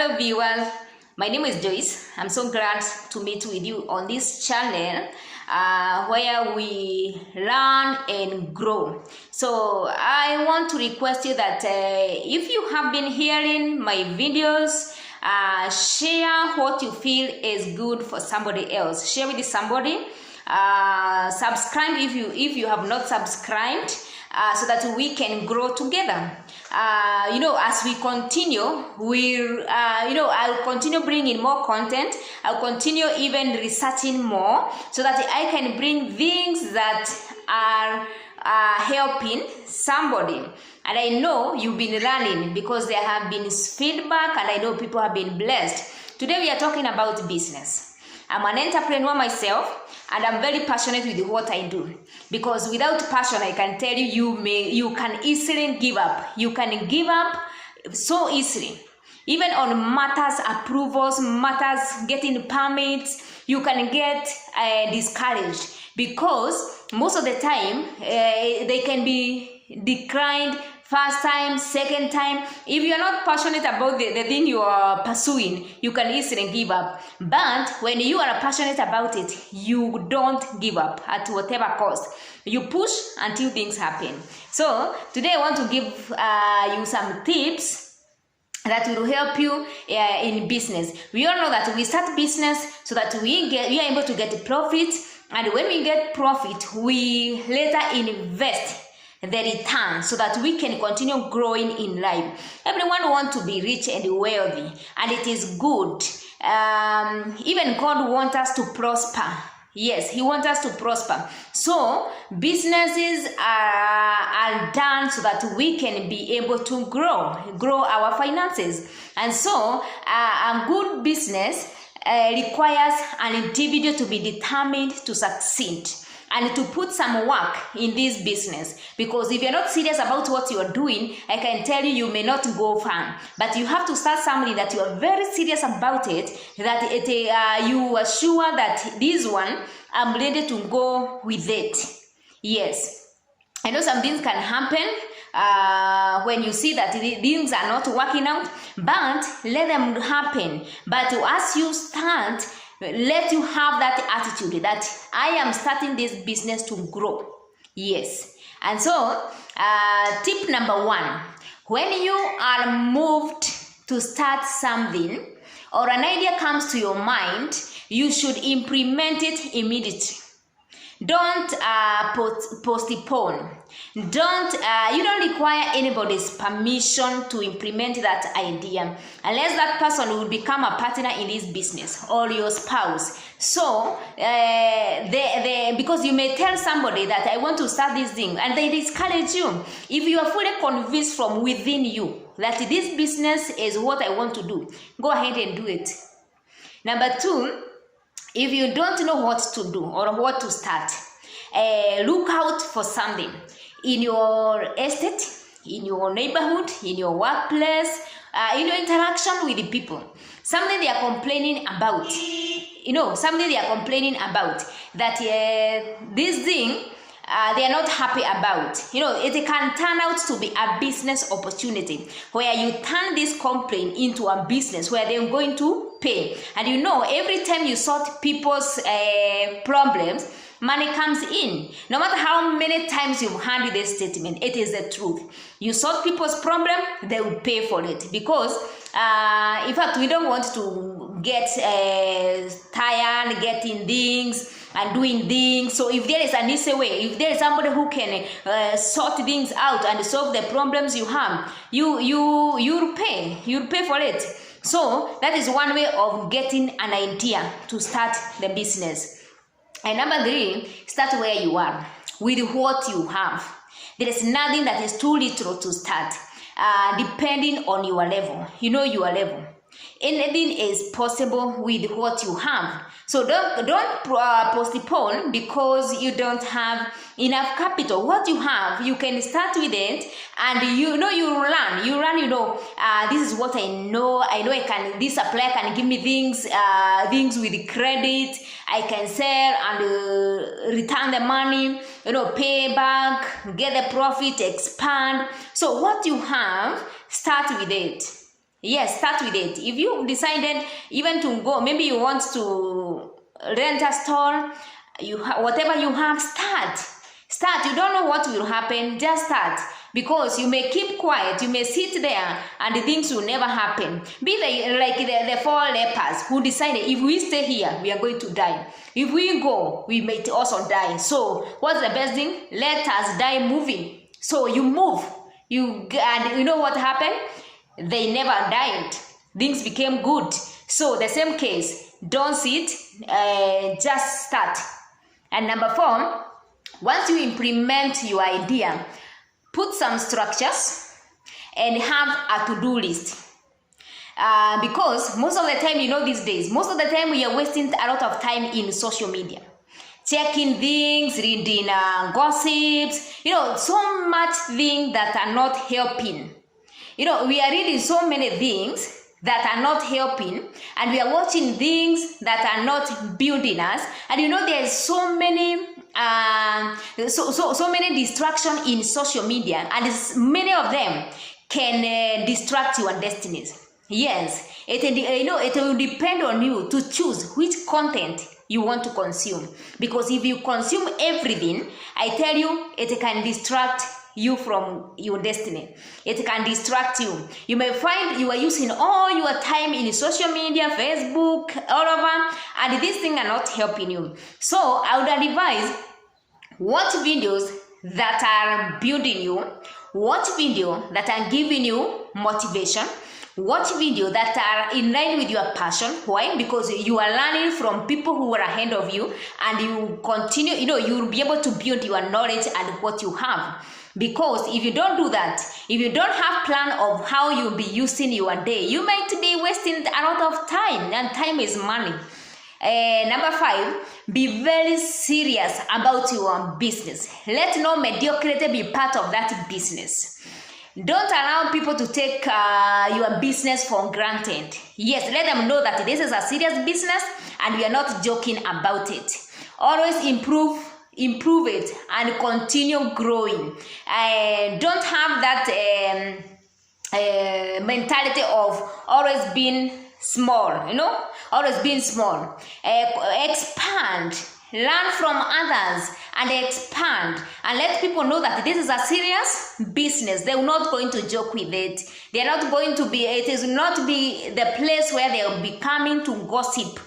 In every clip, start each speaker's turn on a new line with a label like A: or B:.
A: Hello viewers, my name is Joyce. I'm so glad to meet with you on this channel where we learn and grow. So I want to request you that if you have been hearing my videos, share what you feel is good for somebody else. Share with somebody. Subscribe if you have not subscribed, so that we can grow together. As we continue, I'll continue bringing more content. I'll continue even researching more so that I can bring things that are helping somebody. And I know you've been learning because there have been feedback, and I know people have been blessed. Today we are talking about business. I'm an entrepreneur myself, and I'm very passionate with what I do. Because without passion, I can tell you, you can easily give up. You can give up so easily. Even on matters, approvals, matters, getting permits, you can get discouraged. Because most of the time, they can be declined first time, second time. If you are not passionate about the thing you are pursuing, you can easily give up. But when you are passionate about it, you don't give up at whatever cost. You push until things happen. So today I want to give you some tips that will help you in business. We all know that we start business so that we are able to get profit, and when we get profit, we later invest the return so that we can continue growing in life. Everyone wants to be rich and wealthy, and it is good. Even God wants us to prosper. Yes, He wants us to prosper. So businesses are done so that we can be able to grow our finances. And so a good business requires an individual to be determined to succeed and to put some work in this business. Because if you're not serious about what you're doing, I can tell you, you may not go far. But you have to start something that you are very serious about it, that you are sure that this one, I'm ready to go with it. Yes. I know some things can happen when you see that things are not working out, but let them happen. But as you start, let you have that attitude that I am starting this business to grow. Yes. And so, tip number 1, when you are moved to start something or an idea comes to your mind, you should implement it immediately. Don't postpone. You don't require anybody's permission to implement that idea unless that person will become a partner in this business or your spouse. So because you may tell somebody that I want to start this thing and they discourage you. If you are fully convinced from within you that this business is what I want to do, go ahead and do it. Number 2, if you don't know what to do or what to start, look out for something in your estate, in your neighborhood, in your workplace, in your interaction with the people. Something they are complaining about. Something they are complaining about that this thing they are not happy about. It can turn out to be a business opportunity where you turn this complaint into a business where they're going to pay. And every time you sort people's problems, money comes in. No matter how many times you've heard this statement, it is the truth. You solve people's problem, they will pay for it. Because, in fact, we don't want to get tired getting things and doing things. So if there is an easy way, if there is somebody who can sort things out and solve the problems you have, you'll pay for it. So that is one way of getting an idea to start the business. And number 3, start where you are with what you have. There is nothing that is too little to start, depending on your level. Your level. Anything is possible with what you have. So don't postpone because you don't have enough capital. What you have, you can start with it, and you run. This is what I know. I know this supplier can give me things with credit. I can sell and return the money, pay back, get the profit, expand. So what you have, start with it. Yes, start with it. If you decided even to go, maybe you want to rent a store, whatever you have, start. You don't know what will happen, just start. Because you may keep quiet, you may sit there and the things will never happen. Be like the 4 lepers who decided, if we stay here, we are going to die. If we go, we may also die. So what's the best thing? Let us die moving. So you move. And you know what happened? They never died. Things became good. So the same case, don't sit, just start. And number 4, once you implement your idea, put some structures and have a to-do list. Because most of the time, these days, most of the time we are wasting a lot of time in social media. Checking things, reading gossips, so much things that are not helping. We are reading so many things that are not helping, and we are watching things that are not building us. And there's so many so many distractions in social media, and many of them can distract your destinies. Yes, it will depend on you to choose which content you want to consume. Because if you consume everything, I tell you, it can distract you from your destiny. It can distract you. You may find you are using all your time in social media, Facebook, all over, and these things are not helping you. So I would advise, watch videos that are building you, watch videos that are giving you motivation, watch videos that are in line with your passion. Why? Because you are learning from people who are ahead of you, and you continue, you will be able to build your knowledge and what you have. Because if you don't do that, if you don't have plan of how you'll be using your day, you might be wasting a lot of time, and time is money. Number 5, be very serious about your business. Let no mediocrity be part of that business. Don't allow people to take your business for granted. Yes, let them know that this is a serious business and we are not joking about it. Always improve it and continue growing. Don't have that mentality of always being small, always being small. Expand, learn from others and expand, and let people know that this is a serious business. They're not going to joke with it. They're not going to be, it is not be the place where they'll be coming to gossip.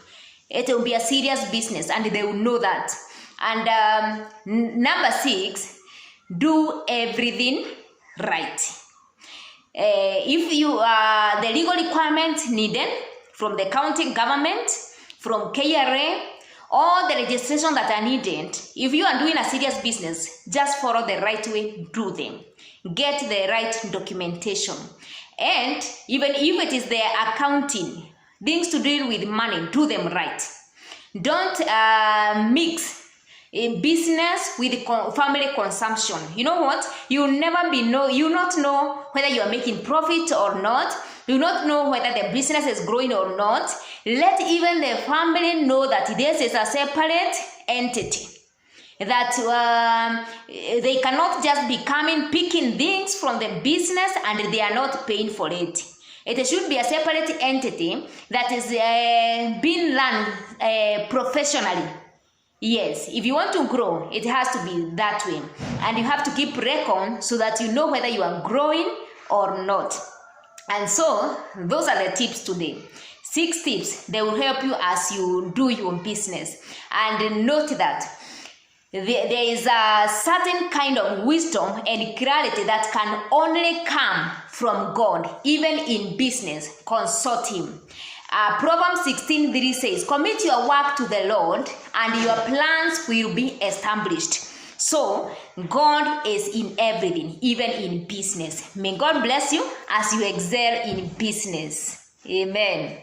A: It will be a serious business, and they will know that. And number 6, do everything right. If you the legal requirements needed from the county government, from KRA, all the registration that are needed, if you are doing a serious business, just follow the right way, do them. Get the right documentation. And even if it is the accounting, things to deal with money, do them right. Don't mix business with family consumption. You know what? You will not know whether you are making profit or not. You will not know whether the business is growing or not. Let even the family know that this is a separate entity. That they cannot just be picking things from the business and they are not paying for it. It should be a separate entity that is being run professionally. Yes, if you want to grow, it has to be that way. And you have to keep record so that you know whether you are growing or not. And so, those are the tips today. 6 tips. They will help you as you do your business. And note that there is a certain kind of wisdom and clarity that can only come from God, even in business. Consult Him. Proverbs 16:3 says, commit your work to the Lord and your plans will be established. So, God is in everything, even in business. May God bless you as you excel in business. Amen.